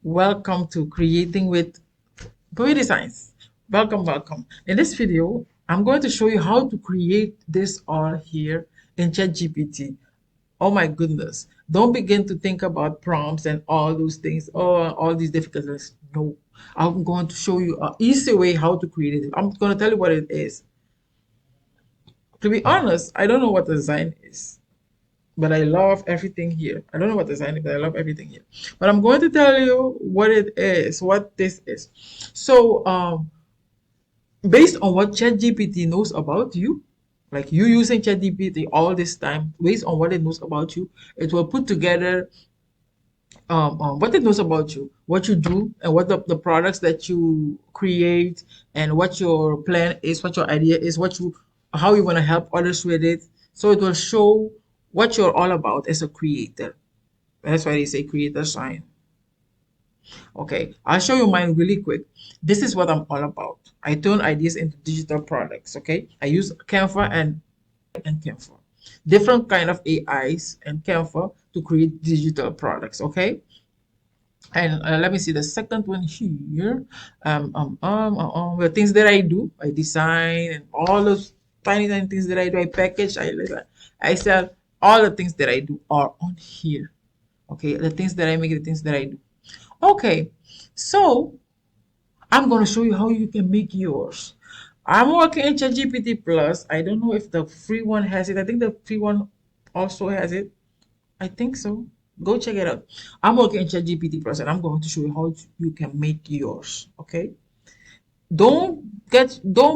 Welcome to Creating with Zines. Welcome. In this video, I'm going to show you how to create this all here in ChatGPT. Oh my goodness. Don't begin to think about prompts and all those things, or all these difficulties. No. I'm going to show you an easy way how to create it. I'm going to tell you what it is. To be honest, I don't know what a Zine is, but I love everything here. I don't know what design is, but I love everything here. But I'm going to tell you what it is, what this is. So, based on what ChatGPT knows about you, like you using ChatGPT all this time, based on what it knows about you, it will put together what it knows about you, what you do, and what the products that you create, and what your plan is, what your idea is, how you want to help others with it. So it will show what you're all about as a creator. That's why they say creator sign. Okay, I'll show you mine really quick. This is what I'm all about. I turn ideas into digital products. Okay, I use Canva and Canva, different kind of AIs and Canva to create digital products. Okay, and let me see the second one here. The things that I do, I design and all those tiny things that I do. I package. I sell. All the things that I do are on here. Okay, the things that I make, the things that I do. Okay, so I'm going to show you how you can make yours. I'm working in ChatGPT Plus. I don't know if the free one has it. I think the free one also has it. I think so. Go check it out. I'm working in ChatGPT Plus and I'm going to show you how you can make yours. Okay? Don't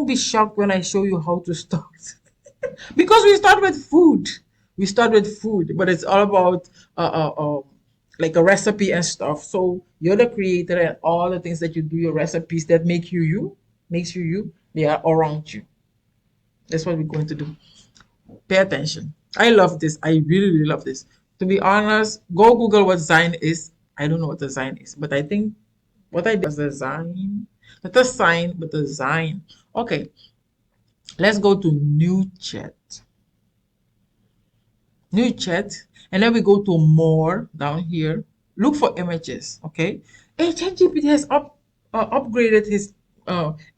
be shocked when I show you how to start. Because we start with food. We start with food, but it's all about like a recipe and stuff. So you're the creator, and all the things that you do, your recipes that makes you you, they are around you. That's what we're going to do. Pay attention. I love this. I really love this. To be honest, go Google what Zine is. I don't know what the Zine is, but I think what I did was a Zine. Not a sign, but a Zine. Okay, let's go to new chat, and then we go to more down here. Look for images. Okay, hey, ChatGPT has upgraded his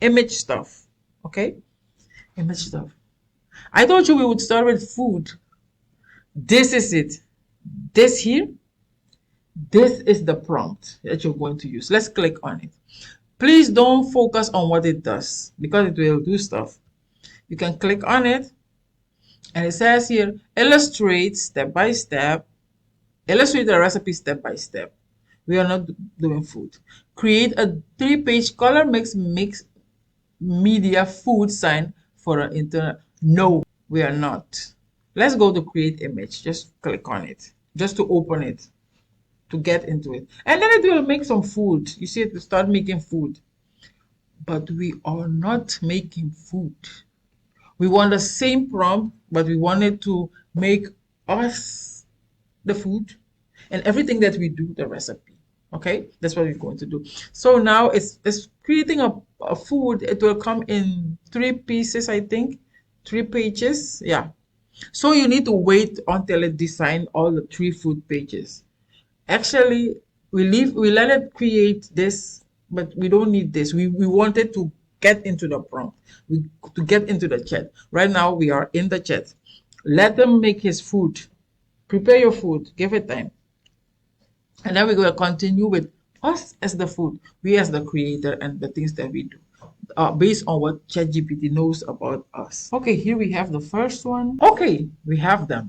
image stuff. Okay, image stuff. I told you we would start with food. This is it. This here, this is the prompt that you're going to use. Let's click on it. Please don't focus on what it does, because it will do stuff. You can click on it, and it says here, illustrate step by step. Illustrate the recipe step by step. We are not doing food. Create a 3-page color mix media food sign for an internet. No, we are not. Let's go to create image. Just click on it. Just to open it. To get into it. And then it will make some food. You see, it will start making food. But we are not making food. We want the same prompt, but we want it to make us the food, and everything that we do, the recipe. Okay, that's what we're going to do. So now it's creating a food. It will come in 3 pieces, I think, 3 pages. Yeah. So you need to wait until it design all the 3 food pages. Actually, we let it create this, but we don't need this. We wanted to get into the prompt, to get into the chat. Right now we are in the chat. Let them make his food. Prepare your food. Give it time. And then we're going to continue with us as the food, we as the creator, and the things that we do. Based on what ChatGPT knows about us. Okay, here we have the first one. Okay, we have them.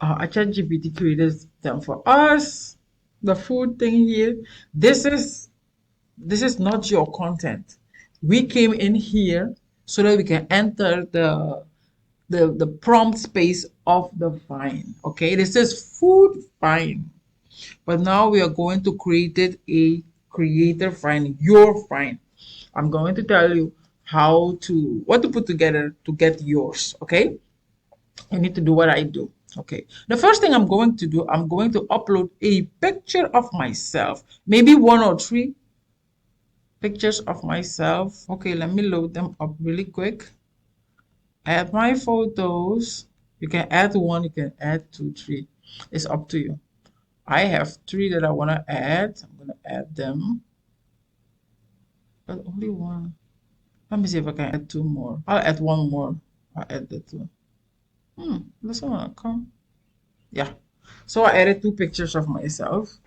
ChatGPT created them for us. The food thing here. This is not your content. We came in here so that we can enter the prompt space of the vine. Okay, this is food vine. But now we are going to create it a creator vine, your vine. I'm going to tell you what to put together to get yours. Okay, you need to do what I do. Okay, the first thing I'm going to do, I'm going to upload a picture of myself, maybe 1 or 3 pictures of myself. Okay, let me load them up really quick. Add my photos. You can add 1, you can add 2, 3. It's up to you. I have three that I want to add. I'm going to add them, but only one. Let me see if I can add two more. I'll add one more. I'll add the two. This one come. Yeah. So I added two pictures of myself,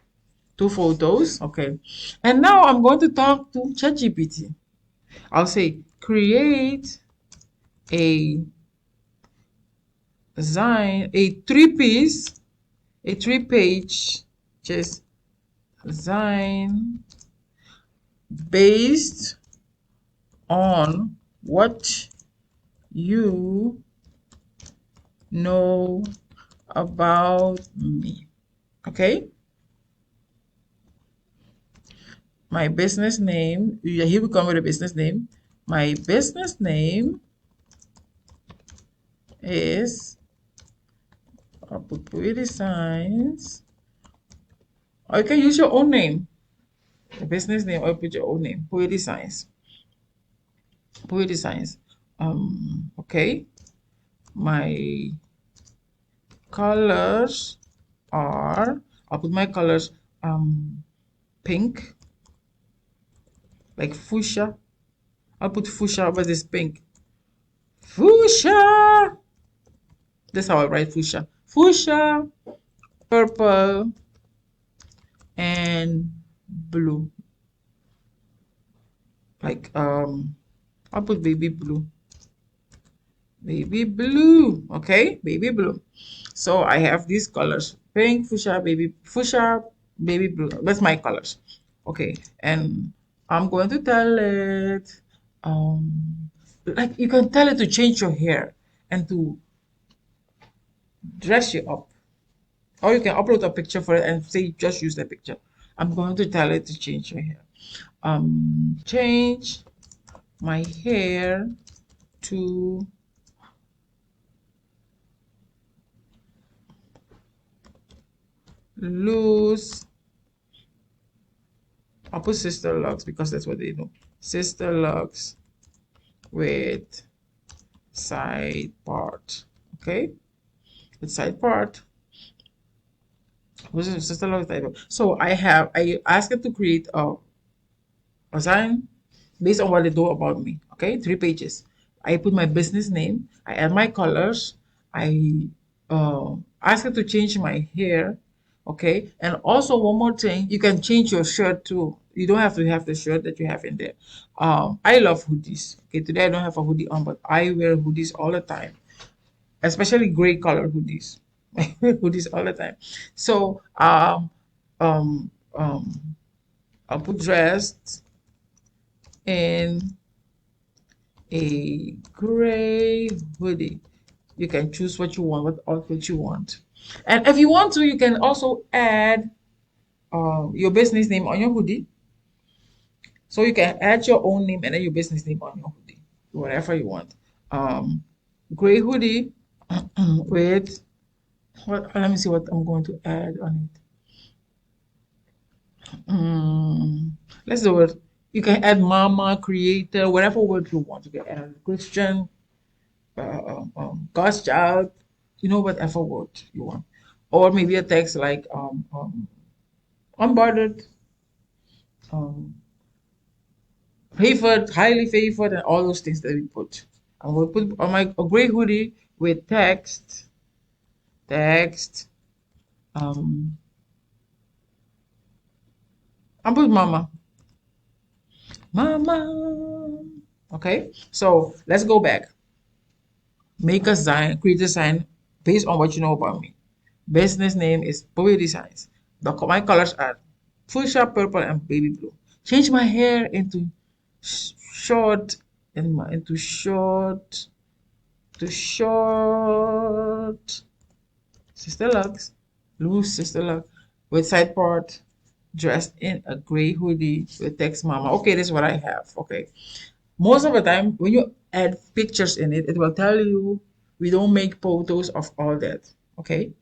two photos. Okay. And now I'm going to talk to ChatGPT. I'll say, create a zine, a three-page, just zine based on what you know about me. Okay? My business name, yeah, here we come with a business name. My business name is Pretty Science. Or you can use your own name, a business name, or put your own name, Poetry Science. Poetry Science. Okay. My colors are, I'll put my colors pink, like fuchsia. I'll put fuchsia, but it's pink. Fuchsia! That's how I write fuchsia. Fuchsia, purple, and blue. Like I'll put baby blue. Baby blue. Okay, baby blue. So I have these colors: pink, fuchsia, baby blue. That's my colors. Okay, and I'm going to tell it, like you can tell it to change your hair and to dress you up, or you can upload a picture for it and say just use the picture. I'm going to tell it to change your hair. Change my hair to loose. I'll put sister locks because that's what they do. Sister locks with side part. Okay, with side part. Which is sister locks side part. So I asked it to create a sign based on what they know about me. Okay, three pages. I put my business name. I add my colors. I ask it to change my hair. Okay, and also one more thing, you can change your shirt too. You don't have to have the shirt that you have in there. I love hoodies. Okay, today I don't have a hoodie on, but I wear hoodies all the time, especially gray color hoodies. I wear hoodies all the time. So um, um, I'll put dressed in a gray hoodie. You can choose what you want, what outfit you want. And if you want to, you can also add your business name on your hoodie. So you can add your own name and then your business name on your hoodie, whatever you want. Um, Gray hoodie with what? Let me see what I'm going to add on it. Let's do it. You can add mama, creator, whatever word you want. You can add Christian, God's child, whatever word you want. Or maybe a text like unbothered, um, favored, highly favored, and all those things that we put. I'm going to put on my a gray hoodie with text. Um, I put mama. Okay, so let's go back. Make a sign, create a sign based on what you know about me. Business name is Bowie Designs. My colors are fuchsia, purple, and baby blue. Change my hair into short, into short, to short sister locks, loose sister lock, with side part, dressed in a gray hoodie with text mama. Okay, this is what I have. Okay. Most of the time, when you add pictures in it, it will tell you we don't make photos of all that. Okay.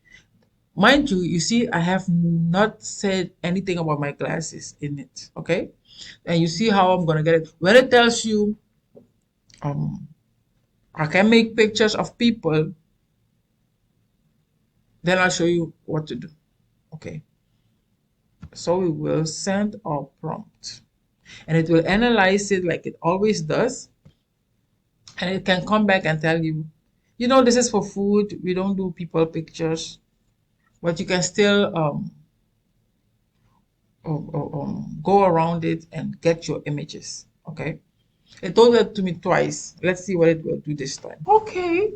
Mind you, you see, I have not said anything about my glasses in it. Okay. And you see how I'm gonna get it. When it tells you um I can make pictures of people, then I'll show you what to do. Okay. So we will send our prompt and it will analyze it like it always does. And it can come back and tell you, this is for food. We don't do people pictures, but you can still go around it and get your images. Okay. It told that to me twice. Let's see what it will do this time. Okay.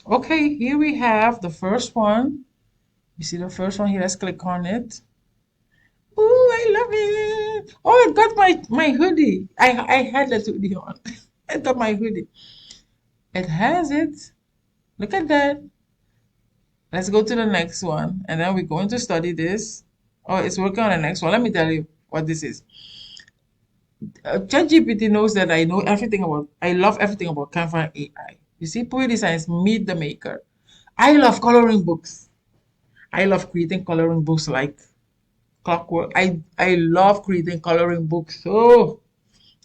Okay, here we have the first one. You see the first one here? Let's click on it. Ooh, I love it. Oh, I got my hoodie. I had that hoodie on. I got my hoodie. It has it. Look at that. Let's go to the next one. And then we're going to study this. Oh, it's working on the next one. Let me tell you what this is. ChatGPT knows that I love everything about Canva AI. You see, Poetry Science, meet the maker. I love coloring books. I love creating coloring books like clockwork. I love creating coloring books. So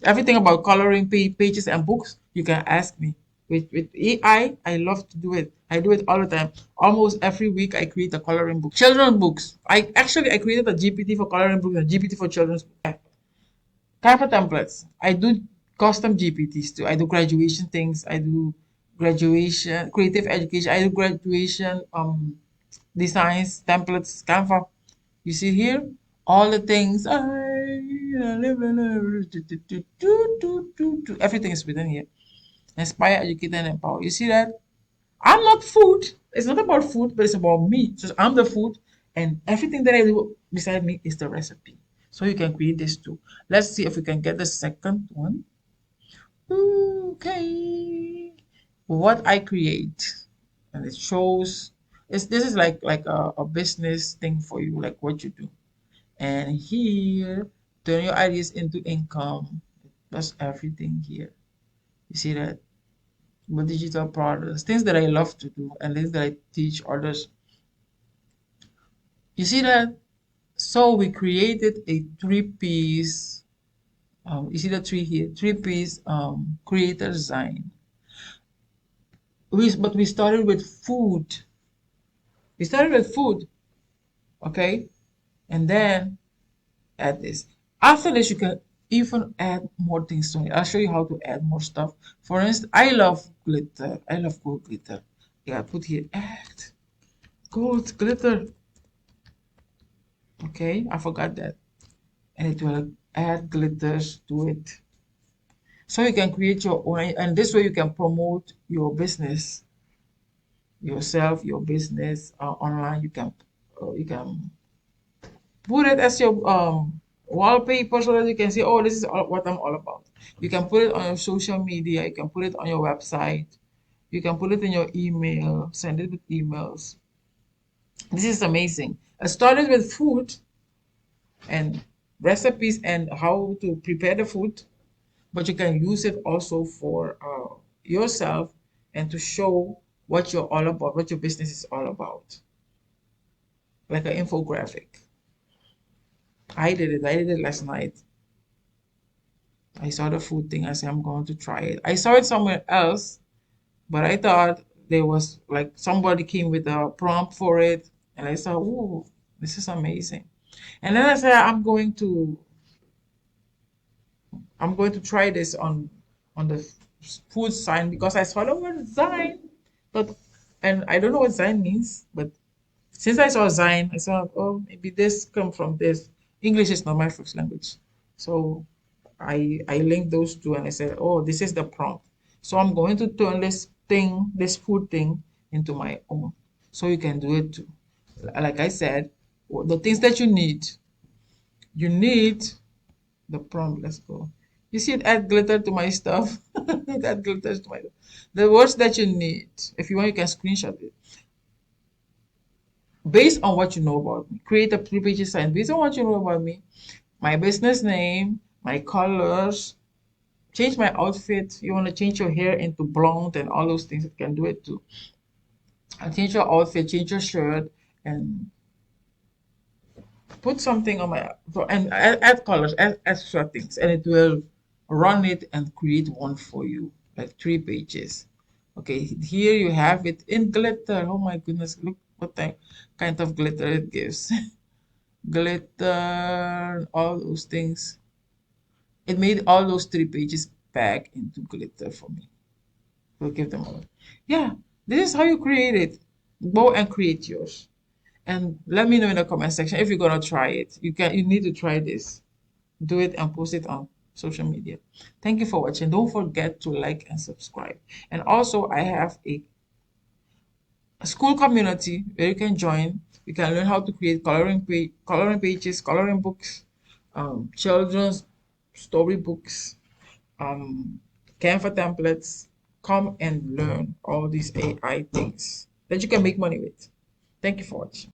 everything about coloring pages and books, you can ask me. With AI, I love to do it. I do it all the time. Almost every week, I create a coloring book. Children books. I created a GPT for coloring books and a GPT for children's books. Canva templates. I do custom GPTs too. I do graduation things. I do graduation, creative education. I do graduation designs, templates, Canva. You see here all the things. Everything is within here. Inspire, educate, and empower. You see that? I'm not food. It's not about food, but it's about me. So I'm the food, and everything that I do beside me is the recipe. So you can create this too. Let's see if we can get the second one. Okay. What I create. And it shows this is like a business thing for you, like what you do. And here, turn your ideas into income. That's everything here. You see that? With digital products, things that I love to do and things that I teach others. You see that? So we created a three-piece, you see the three here, three-piece creator design. But we started with food. We started with food, okay? And then add this. After this, you can even add more things to it. I'll show you how to add more stuff. For instance, I love glitter. I love gold glitter. Yeah, put here add gold glitter. Okay, I forgot that. And it will add glitters to it. So you can create your own, and this way you can promote your business, yourself, your business online. You can put it as your wallpaper so that you can see, oh, this is what I'm all about. You can put it on your social media, you can put it on your website, you can put it in your email, send it with emails. This is amazing. I started with food and recipes and how to prepare the food, but you can use it also for yourself and to show what you're all about, what your business is all about, like an infographic. I did it last night. I saw the food thing. I said, I'm going to try it. I saw it somewhere else, but I thought there was like somebody came with a prompt for it. And I said, ooh, this is amazing. And then I said, I'm going to try this on the food sign because I saw the word Zine. But and I don't know what Zine means, but since I saw Zine, I thought, oh, maybe this come from this. English is not my first language. So I linked those two and I said, oh, this is the prompt. So I'm going to turn this food thing into my own. So you can do it too. Like I said, the things that you need the prompt. Let's go. You see it add glitter to my stuff. It add glitters to my the words that you need. If you want, you can screenshot it based on what you know about me. Create a three-page sign based on what you know about me. My business name, my colors, change my outfit. You want to change your hair into blonde and all those things, you can do it too. And change your outfit, change your shirt, and put something on my and add colors, add extra things, and it will run it and create one for you, like three pages. Okay, here you have it in glitter. Oh my goodness, look what kind of glitter it gives. glitter, all those things. It made all those 3 pages back into glitter for me. We'll give them all. Yeah, this is how you create it. Go and create yours. And let me know in the comment section if you're gonna try it. You need to try this. Do it and post it on social media. Thank you for watching. Don't forget to like and subscribe. And also I have a school community where you can join. You can learn how to create coloring pages, coloring books, children's storybooks, um, Canva templates. Come and learn all these AI things that you can make money with. Thank you for watching.